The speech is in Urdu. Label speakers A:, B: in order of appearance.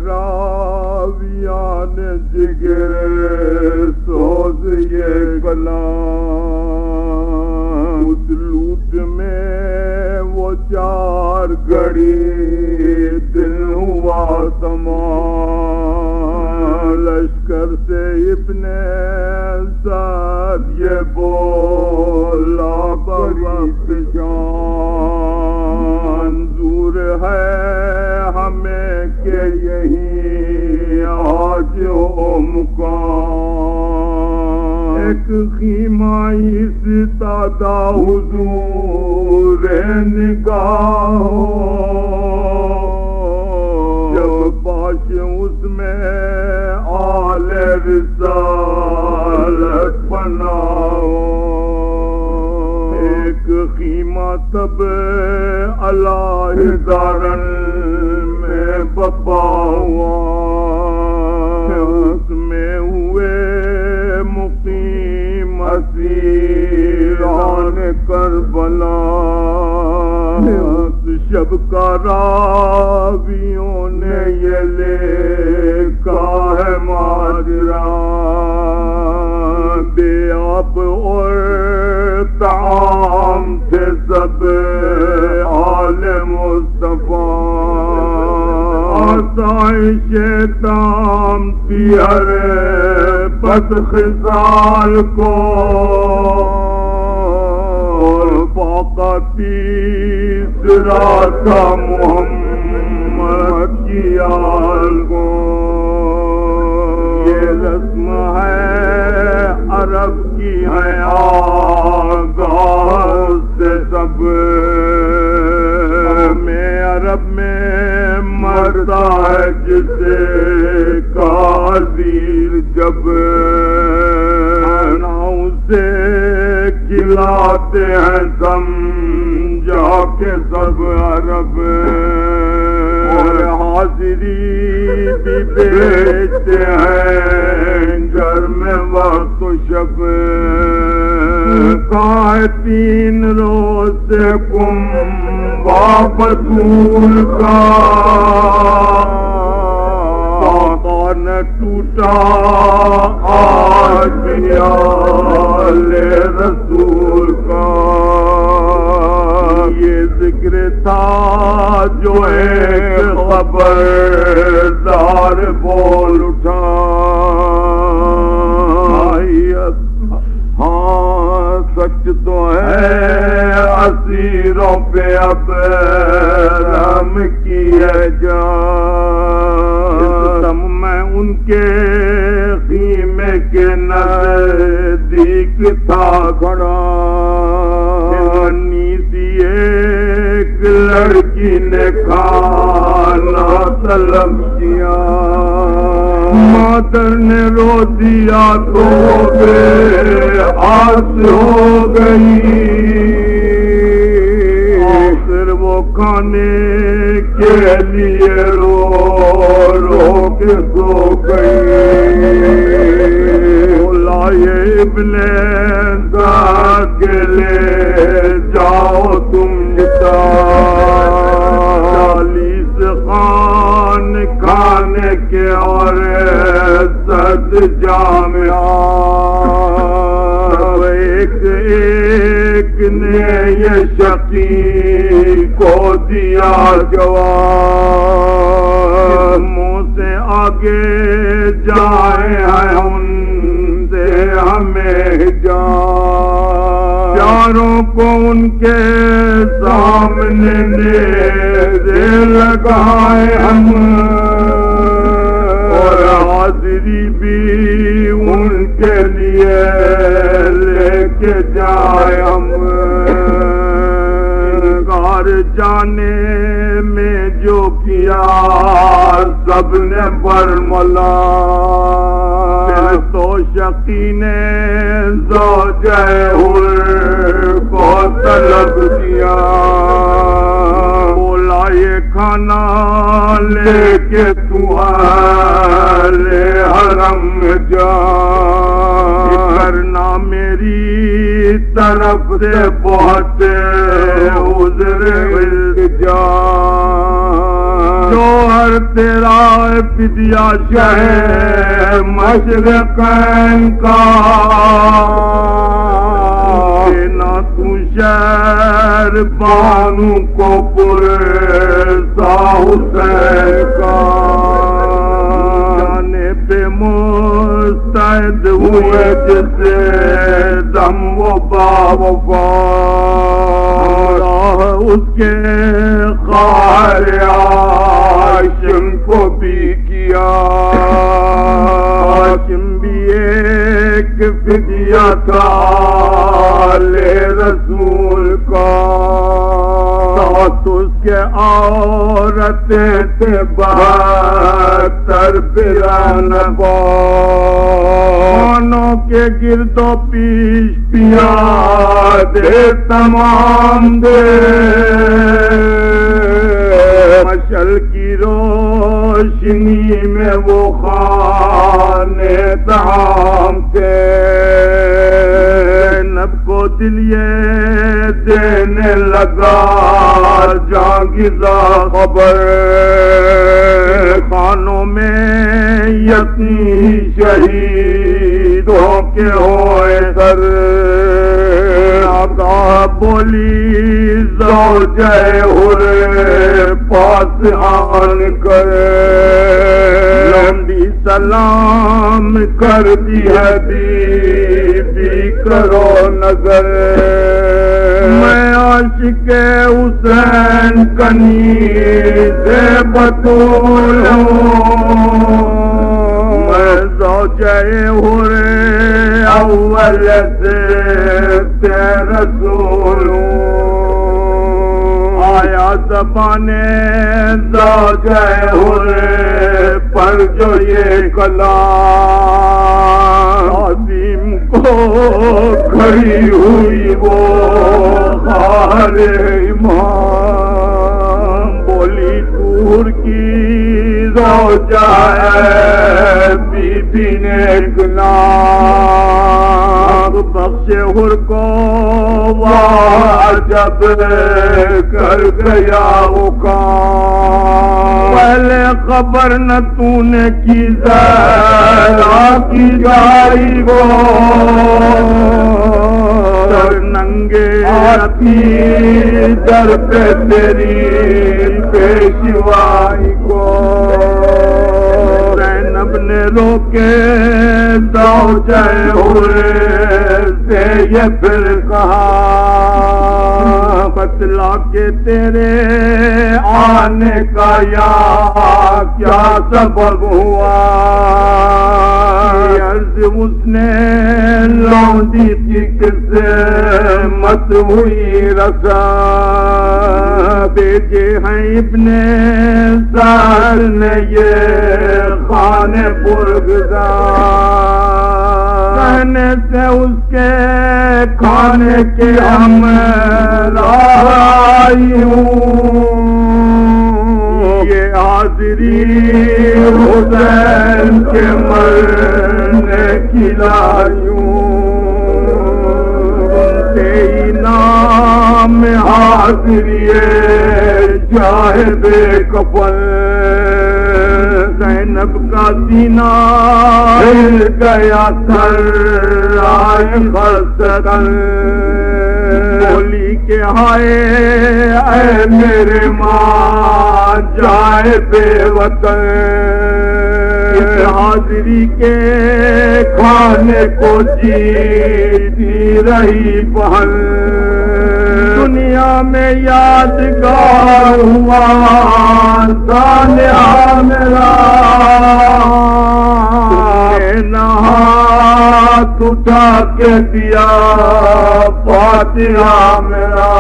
A: راویان جگر سوز یہ کلام اس لوٹ میں وہ 4 گھڑی دل ہوا تمام لشکر سے ابن سعد یہ بولا بڑی پہچان منظور ہے ہمیں کہ یہی آج ہو مقام ایک خیمائی ستادہ حضور نگاہ جب پاش اس میں آل رسالت بناؤ ایک خیمہ تب اللہ دارن میں بپا ہوا اس میں ہوئے مقیم اسیران کربلا اس شب کا راویوں نے یہ لکھا ہے ماجرا بے آب اور طعام تھے سب آل مصطفیٰ آسائش تام تھی ہر بد خصال کو اور فاقتی صراط محمد کی آل کو یہ رسم ہے عرب کی ہے آگاہ سے سب میں عرب میں مرتا ہے جسے قادر جب ناؤں سے کھلاتے ہیں سمجھا کے سب عرب اور حاضری بھی بیچتے ہیں گھر میں وقت و شب کائے 3 روز سے کم بابطول کا نہ ٹوٹا آج آل رسول کا یہ ذکر تھا جو ایک خبردار بول اٹھا ہاں سچ تو ہے اسیروں پہ اب رحم کیے جا میں ان کے خیمے کے نزدیک تھا کھڑا نیسی ایک لڑکی نے کھانا طلب کیا مادر نے رو دیا تو بے آس ہو گئی پھر وہ کھانے کے لیے رو رو کے سو گئی لائے ابن سعد کے لے جاؤ تم 40 خان کھانے کے اور 7 جامعات ایک ایک نے یہ شقی کو دیا جواب منہ سے آگے جائے ہیں ان سے ہمیں جان چاروں کو ان کے سامنے نیزے لگائے ہم اور حاضری بھی ان کے لیے لے کے جائے ہم انکار جانے میں جو کیا سب نے برملا تو شقی نے زوجہ حر کو طلب کیا بولا یہ کھانا لے کے تو اہل حرم جا کرنا میری طرف سے بہت عذر التجا جوہر تیرا فدیہ شہ مشرقین کا، دینا تو شہر بانو کو پرسا حسین کا، جانے پہ مستعد ہوئے جسے دم و باوفا، اس کے خواہر ہاشم کو بھی کیا، ہاشم بھی ایک فدیہ تھا لے رسول کا، تو اس کے عورتیں تھے 72 92 خانوں کے گرد و پیش پیا دے تمام دے، مشعل کی روشنی میں وہ خانے تمام تھے، زینب کو دل یہ دینے لگا جاگزا خبر، خانوں میں یتیم شہیدوں کے ہوئے در، آقا بولی زوجہ حر پاس آن کر، لمبی سلام کر دی ہے بی بی کرو نظر، میں عاشق حسین کنیز بطول ہوں، میں زوجہ حر اول سے رسول ہوں، آیا زبان زوجہ حر پر جو یہ کلام، عظیم کو کھڑی ہوئی وہ خواہر امام، بولی دور کی زوجہ بی بی نے گناہ، بخش حر کو واجب کر گیا وہ کام، پہلے خبر نہ تو نے کی زہرا کی جائی وہ، در ننگے آتی در پہ تیری پیشوائی کو، زینب نے روکے زوجہ حر سے یہ پھر کہا، بتلا کے تیرے آنے کا یا کیا سبب ہوا، عرض اس نے لونڈی کی قسمت ہوئی رسا، بیٹے ہیں ابن سہل نے یہ خانے پرگزا، کہنے سے اس کے کھانے کے ہم رائی ہوں، یہ حاضری حسین کے مرنے کی لائی ہوں، تیری نام حاضری جاہ بے کفن، زینب کا سینہ ہل گیا سر آئے خستن، بولی کہ ہائے اے میرے ماں جائے بے وطن، اس حاضری کے کھانے کو جیتی رہی بہن، دنیا میں یادگار ہوا سانحہ میرا، ہاتھ اٹھا کے دیا فاتحہ میرا،